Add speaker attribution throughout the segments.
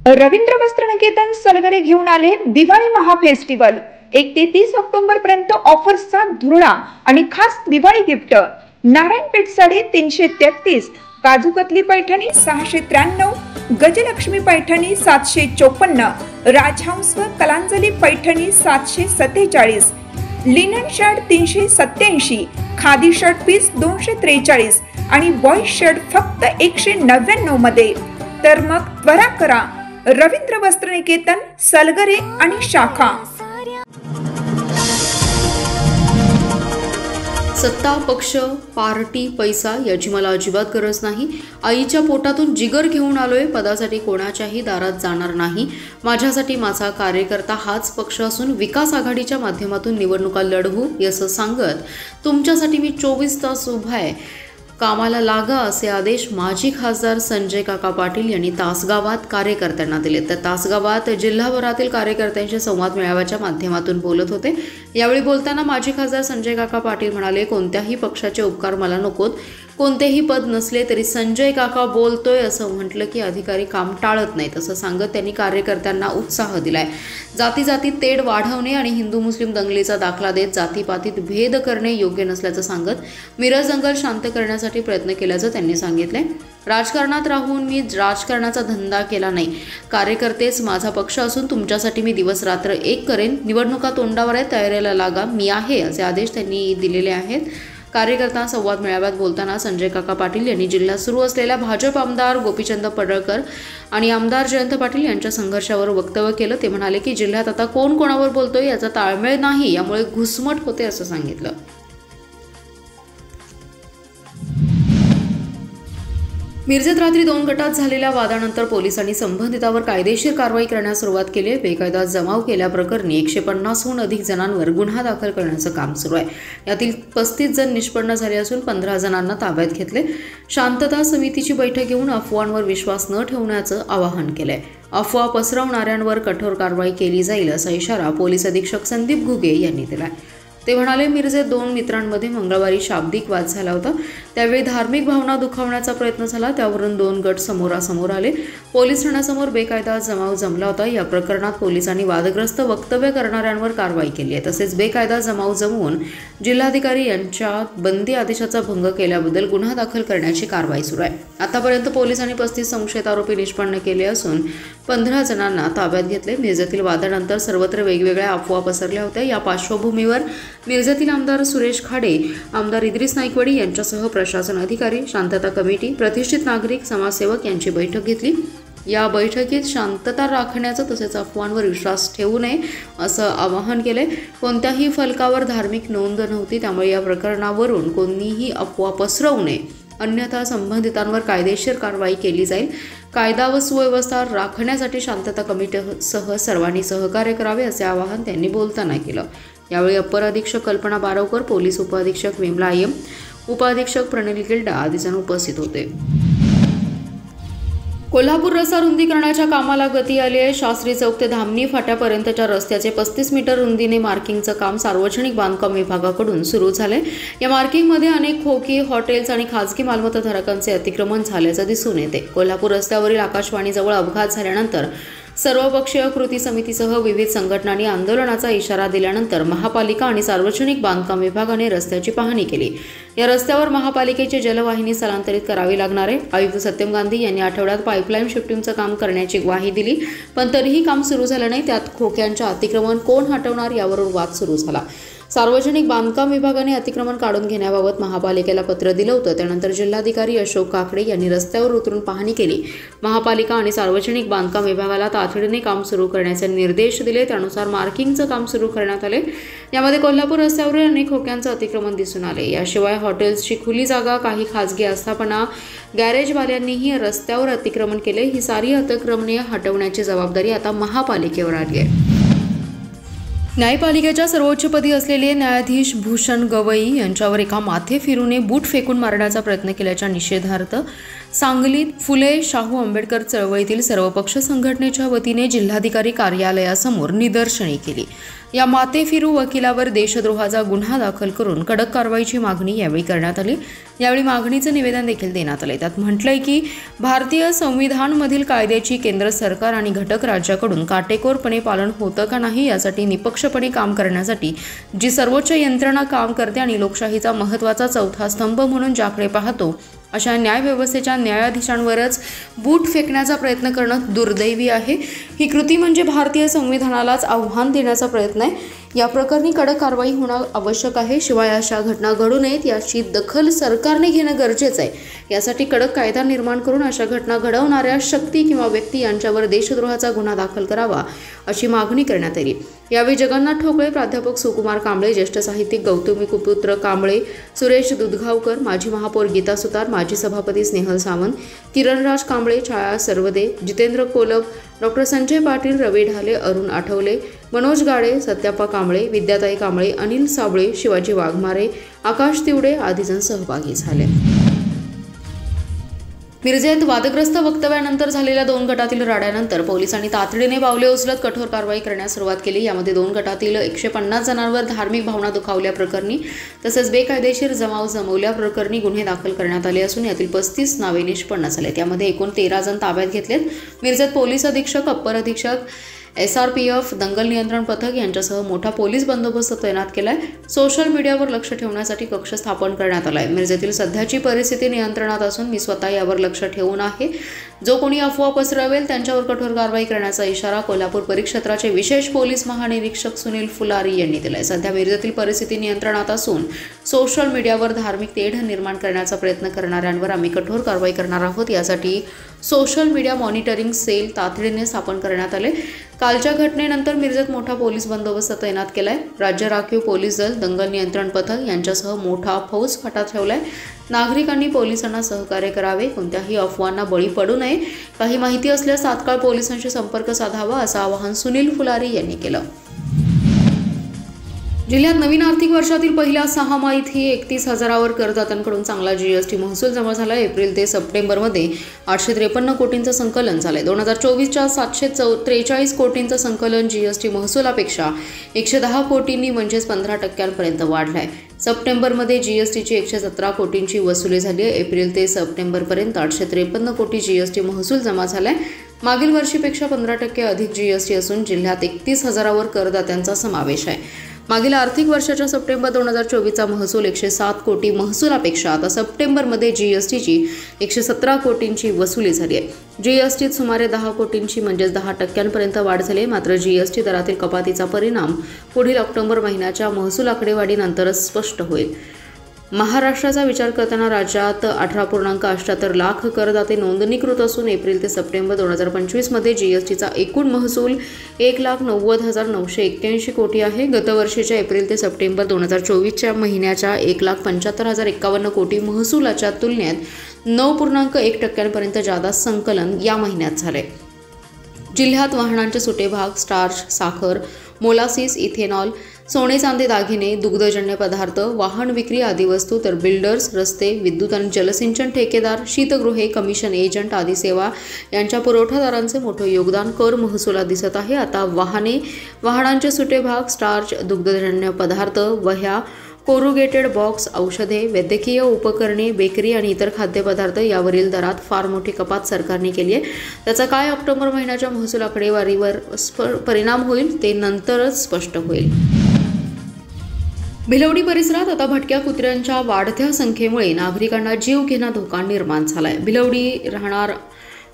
Speaker 1: रवींद्र वस्त्रनिकेतन सलगरे घेऊन आले दिवाळी महाफेस्टिवल। 1 ते 30 ऑक्टोबर पर्यंत ऑफर्सचा धुरळा आणि खास दिवाळी गिफ्ट। नारायणपेठ साडी 333, काजूकतली पैठणी 693, गजलक्ष्मी पैठणी 754, राजहंस व Kalanjali Paithani 747, linen shirt 387, khadi shirt piece 243 आणि बॉयज शर्ट फक्त 199 मध्ये। तर मग त्वरा करा, रवींद्र वस्त्रनिकेतन सलगरे आणि शाखा।
Speaker 2: सत्ता, पक्ष, पार्टी, पैसा याची मला अजिबात गरज नाही। आईच्या पोटातून जिगर घेऊन आलोय, पदासाठी कोणाच्याही दारात जाणार नाही। माझ्यासाठी माझा कार्यकर्ता हाच पक्ष असून विकास आघाडीच्या माध्यमातून निवडणुका लढवू असं सांगत तुमच्यासाठी मी 24 तास उभा आहे, कामाला लागा असे आदेश माजी खासदार संजय काका पाटील यांनी तासगावात कार्यकर्त्यांना दिले। तर तासगावात जिल्हाभरातील कार्यकर्त्यांशी संवाद मेळाव्याच्या माध्यमातून बोलत होते। यावेळी बोलताना माजी खासदार संजय काका पाटील म्हणाले, कोणत्याही पक्षाचे उपकार मला नकोत, कोणतेही पद नसले तरी संजय काका बोलतोय असं म्हटलं की अधिकारी काम टाळत नाहीत असं सांगत त्यांनी कार्यकर्त्यांना उत्साह दिलाय। जातीजातीत तेढ वाढवणे आणि हिंदू मुस्लिम दंगलीचा दाखला देत जातीपातीत भेद करणे योग्य नसल्याचं सांगत मिरज दंगल शांत करण्यासाठी प्रयत्न केल्याचं त्यांनी सांगितलंय। राजकारणात राहून मी राजकारणाचा धंदा केला नाही, कार्यकर्तेच माझा पक्ष असून तुमच्यासाठी मी दिवस रात्र एक करेन, निवडणुका तोंडावर आहे, तयारीला लागा, मी आहे असे आदेश त्यांनी दिलेले आहेत। कार्यकर्ता संवाद मेळाव्यात बोलताना संजय काका पाटील यांनी जिल्ह्यात सुरू असलेल्या भाजप आमदार गोपीचंद पडळकर आणि आमदार जयंत पाटील यांच्या संघर्षावर वक्तव्य केलं। ते म्हणाले की जिल्ह्यात आता कोण कोणावर बोलतोय याचा ताळमेळ नाही, यामुळे घुसमट होते असं सांगितलं। मिरजेत रात्री 2 गटात झालेल्या वादानंतर पोलिसांनी संबंधितावर कायदेशीर कारवाई करण्यास सुरुवात केली आहे। बेकायदा जमाव केल्याप्रकरणी 150हून अधिक जणांवर गुन्हा दाखल करण्याचं काम सुरू आहे। यातील 35 जण निष्पन्न झाले असून 15 जणांना ताब्यात घेतले। शांतता समितीची बैठक घेऊन अफवांवर विश्वास न ठेवण्याचं आवाहन केलंय। अफवा पसरवणाऱ्यांवर कठोर कारवाई केली जाईल असा इशारा पोलीस अधीक्षक संदीप घुगे यांनी दिलाय। ते म्हणाले, मिरजेत 2 मित्रांमध्ये मंगळवारी शाब्दिक वाद झाला होता, त्यावेळी धार्मिक भावना दुखावण्याचा प्रयत्न झाला, त्यावरून 2 गट समोरासमोर आले। पोलीस ठाण्यासमोर बेकायदा जमाव जमला होता। या प्रकरणात पोलिसांनी वादग्रस्त वक्तव्य करणाऱ्यांवर कारवाई केली आहे। तसेच बेकायदा जमाव जमवून जिल्हाधिकारी यांच्या बंदी आदेशाचा भंग केल्याबद्दल गुन्हा दाखल करण्याची कारवाई सुरू आहे। आतापर्यंत पोलिसांनी 35 संशयित आरोपी निष्पन्न केले असून 15 जणांना ताब्यात घेतले। मिरजेतील वादानंतर सर्वत्र वेगवेगळ्या अफवा पसरल्या होत्या। या पार्श्वभूमीवर मिरजेतील आमदार सुरेश खाडे, आमदार इद्रिस नाईकवाडी यांच्यासह प्रशासन अधिकारी, शांतता कमिटी, प्रतिष्ठित नागरिक, समाजसेवक यांची बैठक घेतली। या बैठकीत शांतता राखण्याचं तसेच अफवांवर विश्वास ठेवू नये असं आवाहन केले। कोणत्याही फलकावर धार्मिक नोंद नव्हती, त्यामुळे या प्रकरणावरून कोणीही अफवा पसरवू नये, अन्यथा संबंधितांवर कायदेशीर कारवाई केली जाईल। कायदा व सुव्यवस्था राखण्यासाठी शांतता कमिटीसह सर्वांनी सहकार्य करावे असे आवाहन त्यांनी बोलताना केलं। यावेळी अप्पर अधीक्षक कल्पना बारवकर, पोलीस उपअधीक्षक विमला आयम, उपअधीक्षक प्रणिल गिल्डा आदी जण उपस्थित होते। कोल्हापूर रस्ता रुंदीकरणाच्या कामाला गती आली आहे। शास्त्री चौक ते धामणी फाट्यापर्यंतच्या रस्त्याचे 35 मीटर रुंदीने मार्किंगचं काम सार्वजनिक बांधकाम विभागाकडून सुरू झालंय। या मार्किंगमध्ये अनेक खोकी, हॉटेल्स आणि खासगी मालमत्ताधारकांचे अतिक्रमण झाल्याचं दिसून येते। कोल्हापूर रस्त्यावरील आकाशवाणीजवळ अपघात झाल्यानंतर सर्वपक्षीय कृती समितीसह विविध संघटनांनी आंदोलनाचा इशारा दिल्यानंतर महापालिका आणि सार्वजनिक बांधकाम विभागाने रस्त्याची पाहणी केली। या रस्त्यावर महापालिकेची जलवाहिनी स्थलांतरित करावी लागणार आहे। आयुक्त सत्यम गांधी यांनी आठवड्यात पाईपलाईन शिफ्टिंगचं काम करण्याची ग्वाही दिली, पण तरीही काम सुरू झालं नाही। त्यात खोक्यांच्या अतिक्रमण कोण हटवणार यावरून वाद सुरू झाला। सार्वजनिक बांधकाम विभागाने अतिक्रमण काढून घेण्याबाबत महापालिकेला पत्र दिलं होतं। त्यानंतर जिल्हाधिकारी अशोक काकडे यांनी रस्त्यावर उतरून पाहणी केली। महापालिका आणि सार्वजनिक बांधकाम विभागाला तातडीने काम सुरू करण्याचे निर्देश दिले। त्यानुसार मार्किंगचं काम सुरू करण्यात आले। यामध्ये कोल्हापूर रस्त्यावरील अनेक खोक्यांचं अतिक्रमण दिसून आले। याशिवाय हॉटेल्सची खुली जागा, काही खासगी आस्थापना, गॅरेजवाल्यांनीही रस्त्यावर अतिक्रमण केले। ही सारी अतिक्रमणे हटवण्याची जबाबदारी आता महापालिकेवर आली आहे। न्यायपालिकेच्या सर्वोच्चपदी असलेले न्यायाधीश भूषण गवई यांच्यावर एका माथे फिरूने बूट फेकून मारण्याचा प्रयत्न केल्याच्या निषेधार्थ सांगलीत फुले शाहू आंबेडकर चळवळीतील सर्वपक्ष संघटनेच्या वतीने जिल्हाधिकारी कार्यालयासमोर निदर्शने केली। या माते फिरू वकिलावर देशद्रोहाचा गुन्हा दाखल करून कडक कारवाईची मागणी यावेळी करण्यात आली। यावेळी मागणीचं निवेदन देखील देण्यात आले। त्यात म्हटलंय की भारतीय संविधानामधील कायद्याची केंद्र सरकार आणि घटक राज्याकडून काटेकोरपणे पालन होतं का नाही यासाठी निपक्षपणे काम करण्यासाठी जी सर्वोच्च यंत्रणा काम करते आणि लोकशाहीचा महत्त्वाचा चौथा स्तंभ म्हणून ज्याकडे पाहतो अशा न्यायव्यवस्थेच्या न्यायाधीशांवरच बूट फेकण्याचा प्रयत्न करणं दुर्दैवी आहे। ही कृती म्हणजे भारतीय संविधानालाच आव्हान देण्याचा प्रयत्न आहे। या प्रकरणी कडक कारवाई होणं आवश्यक आहे। शिवाय अशा घटना घडू नयेत याची दखल सरकारने घेणं गरजेचं आहे। यासाठी कडक कायदा निर्माण करून अशा घटना घडवणाऱ्या शक्ती किंवा व्यक्ती यांच्यावर देशद्रोहाचा गुन्हा दाखल करावा अशी मागणी करण्यात आली। यावेळी जगन्नाथ ठोकळे, प्राध्यापक सुकुमार कांबळे, ज्येष्ठ साहित्यिक गौतमी कुपुत्र कांबळे, सुरेश दुधगावकर, माजी महापौर गीता सुतार, माजी सभापती स्नेहल सावंत, किरणराज कांबळे, छाया सरवदे, जितेंद्र कोलप, डॉक्टर संजय पाटील, रवी ढाले, अरुण आठवले, मनोज गाडे, सत्याप्पा कांबळे, विद्याताई कांबळे, अनिल साबळे, शिवाजी वाघमारे, आकाश तिवडे आदी जण सहभागी झाले। मिरजेत वादग्रस्त वक्तव्यानंतर झालेल्या 2 गटातील राड्यानंतर पोलिसांनी तातडीने पावले उचलत कठोर कारवाई करण्यास सुरुवात केली। यामध्ये 2 गटातील 150 जणांवर धार्मिक भावना दुखावल्याप्रकरणी तसेच बेकायदेशीर जमाव जमवल्याप्रकरणी गुन्हे दाखल करण्यात आले असून यातील 35 नावे निष्पन्न झाले। त्यामध्ये एकूण 13 जण ताब्यात घेतलेत। मिरजेत पोलीस अधीक्षक, अप्पर अधीक्षक, SRPF, दंगल नियंत्रण पथक यांच्यासह मोठा पोलीस बंदोबस्त तैनात केलाय। सोशल मीडियावर लक्ष ठेवण्यासाठी कक्ष स्थापन करण्यात आलाय। मिरजेतील सध्याची परिस्थिती नियंत्रणात असून मी स्वतः यावर लक्ष ठेवून आहे। जो कोणी अफवा पसरवेल त्यांच्यावर कठोर कारवाई करण्याचा इशारा कोल्हापूर परिक्षेत्राचे विशेष पोलीस महानिरीक्षक सुनील फुलारी यांनी दिलाय। सध्या मिरजेतील परिस्थिती नियंत्रणात असून सोशल मीडियावर धार्मिक तेढ निर्माण करण्याचा प्रयत्न करणाऱ्यांवर आम्ही कठोर कारवाई करणार आहोत। यासाठी सोशल मीडिया मॉनिटरिंग सेल तातडीने स्थापन करण्यात आले। कालच्या घटनेनंतर मिरजेत मोठा पोलीस बंदोबस्त तैनात केलाय। राज्य राखीव पोलीस दल, दंगल नियंत्रण पथक यांच्यासह मोठा फौज फाटा ठेवलाय। नागरिकांनी पोलिसांना सहकार्य करावे, कोणत्याही अफवांना बळी पडू नये। काही माहिती असल्यास तात्काळ पोलिसांशी संपर्क साधावा असं आवाहन सुनील फुलारी यांनी केलं। जिल्ह्यात नवीन आर्थिक वर्षातील पहिल्या 6 माहीतही 31,000वर करदात्यांकडून चांगला GST महसूल जमा झाला। एप्रिल ते सप्टेंबरमध्ये 853 कोटींचं संकलन झालंय। 2024च्या 743 कोटींचं संकलन GST महसुलापेक्षा 110 कोटींनी म्हणजेच 15% वाढलंय। सप्टेंबरमध्ये GSTची 117 कोटींची वसुली झाली आहे। एप्रिल ते सप्टेंबरपर्यंत 853 कोटी GST महसूल जमा झालाय। मागील वर्षीपेक्षा 15% अधिक GST असून जिल्ह्यात 31,000वर करदात्यांचा समावेश आहे। मागील आर्थिक वर्षाच्या सप्टेंबर 2024चा महसूल 107 कोटी महसुलापेक्षा आता सप्टेंबरमध्ये GSTची 117 कोटींची वसुली झाली आहे। GSTत सुमारे 10 कोटींची म्हणजेच 10% वाढ झाली। मात्र GST दरातील कपातीचा परिणाम पुढील ऑक्टोबर महिन्याच्या महसूल आकडेवारीनंतरच स्पष्ट होईल। महाराष्ट्राचा विचार करताना राज्यात 18.78 लाख करदाते नोंदणीकृत असून एप्रिल ते सप्टेंबर 2025 मध्ये GSTचा एकूण महसूल 1,90,981 कोटी आहे। गतवर्षीच्या एप्रिल ते सप्टेंबर 2024च्या महिन्याच्या 1,75,051 कोटी महसुलाच्या तुलनेत 9.1% जादा संकलन या महिन्यात झाले। जिल्ह्यात वाहनांचे सुटे भाग, स्टार्च, साखर, मोलासिस, इथेनॉल, सोने चांदी दागिने, दुग्धजन्य पदार्थ, वाहन विक्री आदी वस्तू तर बिल्डर्स, रस्ते, विद्युत आणि जलसिंचन ठेकेदार, शीतगृहे, कमिशन एजंट आदी सेवा यांच्या पुरवठादारांचे मोठे योगदान कर महसुलात दिसत आहे। आता वाहनांचे सुटे भाग, स्टार्च, दुग्धजन्य पदार्थ, वह्या, कोरुगेटेड बॉक्स, औषधे, वैद्यकीय उपकरणे, बेकरी आणि इतर खाद्यपदार्थ यावरील दरात फार मोठी कपात सरकारने केली आहे। त्याचा काय ऑक्टोबर महिन्याच्या महसूल आकडेवारीवर परिणाम होईल ते नंतरच स्पष्ट होईल। भिलवडी परिसरात आता भटक्या कुत्र्यांच्या वाढत्या संख्येमुळे नागरिकांना जीवघेणा धोका निर्माण झालाय। भिलवडी राहणार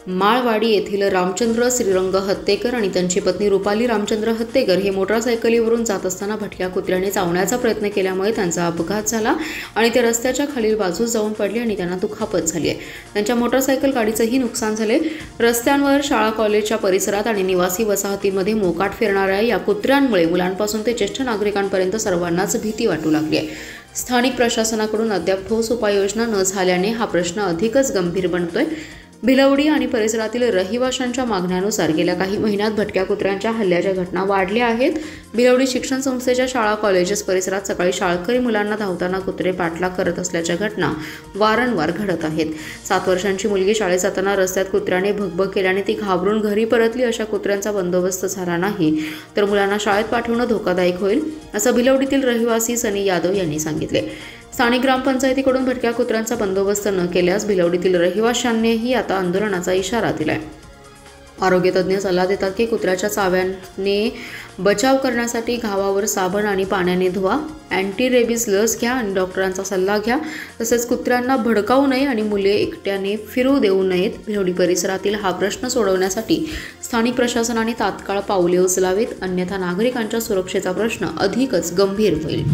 Speaker 2: माळवाडी येथील रामचंद्र श्रीरंग हत्तेकर आणि त्यांची पत्नी रुपाली रामचंद्र हत्तेकर हे मोटारसायकलीवरून जात असताना भटक्या कुत्र्याने चावण्याचा प्रयत्न केल्यामुळे त्यांचा अपघात झाला आणि ते रस्त्याच्या खालील बाजूस जाऊन पडले आणि त्यांना दुखापत झाली आहे। त्यांच्या मोटारसायकल गाडीचंही नुकसान झाले। रस्त्यांवर, शाळा कॉलेजच्या परिसरात आणि निवासी वसाहतीमध्ये मोकाट फिरणाऱ्या या कुत्र्यांमुळे मुलांपासून ते ज्येष्ठ नागरिकांपर्यंत सर्वांनाच भीती वाटू लागली आहे। स्थानिक प्रशासनाकडून अद्याप ठोस उपाययोजना न झाल्याने हा प्रश्न अधिकच गंभीर बनतोय। भिलवडी आणि परिसरातील रहिवाशांच्या मागण्यानुसार गेल्या काही महिन्यात भटक्या कुत्र्यांच्या हल्ल्याच्या घटना वाढल्या आहेत. भिलवडी शिक्षण संस्थेच्या शाळा कॉलेजेस परिसरात सकाळी शाळकरी मुलांना धावताना कुत्रे पाठलाग करत असल्याच्या घटना वारंवार घडत आहेत. 7 वर्षांची मुलगी शाळेत जाताना रस्त्यात कुत्र्याने भगभग केल्याने ती घाबरून घरी परतली. अशा कुत्र्यांचा बंदोबस्त झाला नाही तर मुलांना शाळेत पाठवणं धोकादायक होईल, असं भिलवडीतील रहिवासी सनी यादव यांनी सांगितले. स्थानिक ग्रामपंचायतीकडून भटक्या कुत्र्यांचा बंदोबस्त न केल्यास भिलवडीतील रहिवाशांनीही आता आंदोलनाचा इशारा दिलाय. आरोग्य तज्ज्ञ सल्ला देतात की कुत्र्याच्या चाव्याने बचाव करण्यासाठी घावावर साबण आणि पाण्याने धुवा, अँटी रेबीज लस घ्या आणि डॉक्टरांचा सल्ला घ्या. तसेच कुत्र्यांना भडकावू नये आणि मुले एकट्याने फिरू देऊ नयेत. भिलवडी परिसरातील हा प्रश्न सोडवण्यासाठी स्थानिक प्रशासनाने तात्काळ पावले उचलावीत, अन्यथा नागरिकांच्या सुरक्षेचा प्रश्न अधिकच गंभीर होईल.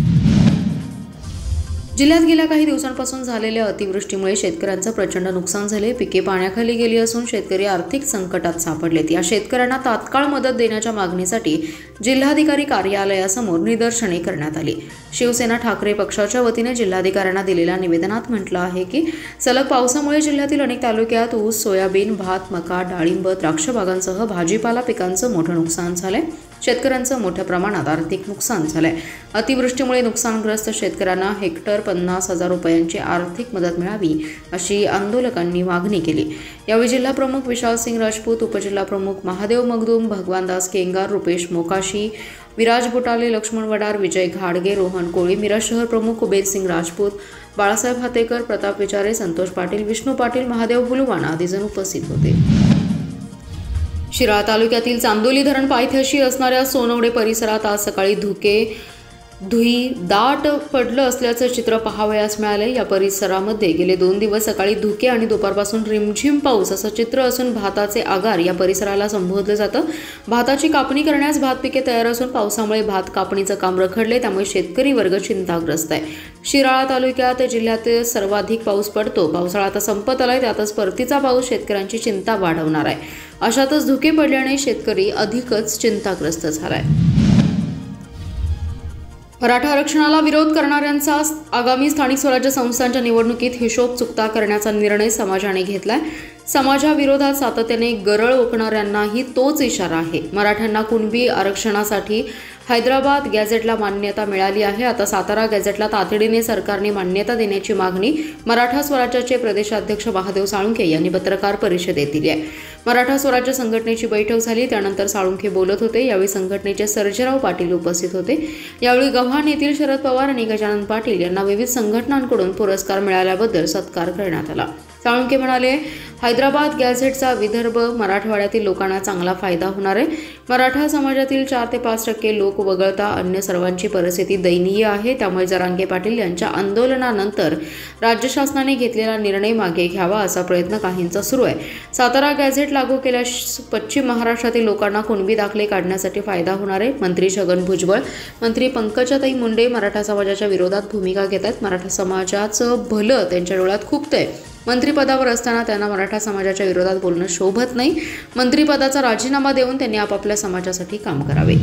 Speaker 2: जिल्ह्यात गेल्या काही दिवसांपासून झालेल्या अतिवृष्टीमुळे शेतकऱ्यांचं प्रचंड नुकसान झाले. पिके पाण्याखाली गेली असून शेतकरी आर्थिक संकटात सापडलेत. या शेतकऱ्यांना तात्काळ मदत देण्याच्या मागणीसाठी जिल्हाधिकारी कार्यालयासमोर निदर्शने करण्यात आली. शिवसेना ठाकरे पक्षाच्या वतीने जिल्हाधिकाऱ्यांना दिलेल्या निवेदनात म्हटलं आहे की सलग पावसामुळे जिल्ह्यातील अनेक तालुक्यात ऊस, सोयाबीन, भात, मका, डाळिंब, द्राक्ष बागांसह भाजीपाला पिकांचं मोठं नुकसान झालंय. शेतकऱ्यांचं मोठ्या प्रमाणात आर्थिक नुकसान झालंय. अतिवृष्टीमुळे नुकसानग्रस्त शेतकऱ्यांना हेक्टर 50,000 रुपयांची आर्थिक मदत मिळावी अशी आंदोलकांनी मागणी केली. यावेळी जिल्हाप्रमुख विशाल सिंग राजपूत, उपजिल्हाप्रमुख महादेव मगदूम, भगवानदास केंगार, रुपेश मोकाशी, विराज बुटाले, लक्ष्मण वडार, विजय घाडगे, रोहन कोळी, मिरज शहर प्रमुख कुबेर सिंग राजपूत, बाळासाहेब हातेकर, प्रताप विचारे, संतोष पाटील, विष्णू पाटील, महादेव हुलवाणा आदी जण उपस्थित होते. शिराळा तालुक्यातील चांदोली धरण पायथ्याशी असणाऱ्या सोनवडे परिसरात आज सकाळी धुई दाट पडलं असल्याचं चित्र पाहावयास मिळाले. या परिसरामध्ये गेले 2 दिवस सकाळी धुके आणि दुपारपासून रिमझिम पाऊस असं चित्र असून भाताचे आगार या परिसराला संबोधलं जातं. भाताची कापणी करण्यास भात पिके तयार असून पावसामुळे भात कापणीचं काम रखडले, त्यामुळे शेतकरी वर्ग चिंताग्रस्त आहे. शिराळा तालुक्यात जिल्ह्यात सर्वाधिक पाऊस पडतो. पावसाळा आता संपत आलाय, त्यातच परतीचा पाऊस शेतकऱ्यांची चिंता वाढवणार आहे. अशातच धुके पडल्याने शेतकरी अधिकच चिंताग्रस्त झालाय. मराठा आरक्षणाला विरोध करणाऱ्यांचा आगामी स्थानिक स्वराज्य संस्थांच्या निवडणुकीत हिशोब चुकता करण्याचा निर्णय समाजाने घेतलाय. समाजाविरोधात सातत्याने गरळ ओकणाऱ्यांनाही तोच इशारा आहे. मराठ्यांना कुणबी आरक्षणासाठी हैदराबाद गॅझेटला मान्यता मिळाली आहे. आता सातारा गॅझेटला तातडीने सरकारने मान्यता देण्याची मागणी मराठा स्वराज्याचे प्रदेशाध्यक्ष महादेव साळुंखे यांनी पत्रकार परिषदेत दिली आहे. मराठा स्वराज्य संघटनेची बैठक झाली, त्यानंतर साळुंखे बोलत होते. यावेळी संघटनेचे सर्जेराव पाटील उपस्थित होते. यावेळी गव्हाण येथील शरद पवार आणि गजानन पाटील यांना विविध संघटनांकडून पुरस्कार मिळाल्याबद्दल सत्कार करण्यात आला. साळुंखे म्हणाले, हैदराबाद गॅझेटचा विदर्भ मराठवाड्यातील लोकांना चांगला फायदा होणार आहे. मराठा समाजातील 4 ते 5% लोक वगळता अन्य सर्वांची परिस्थिती दयनीय आहे. त्यामुळे जरांगे पाटील यांच्या आंदोलनानंतर राज्य शासनाने घेतलेला निर्णय मागे घ्यावा असा प्रयत्न काहींचा सुरू आहे. सातारा गॅझेट लागू केल्यास पश्चिम महाराष्ट्रातील लोकांना कुणबी दाखले काढण्यासाठी फायदा होणार आहे. मंत्री छगन भुजबळ, मंत्री पंकजाताई मुंडे मराठा समाजाच्या विरोधात भूमिका घेत आहेत. मराठा समाजाचं भलं त्यांच्या डोळ्यात खुपतंय. मंत्रिपदावर असताना त्यांना मराठा समाजाच्या विरोधात बोलणं शोभत नाही. मंत्रिपदाचा राजीनामा देऊन त्यांनी आपापल्या समाजासाठी काम करावे.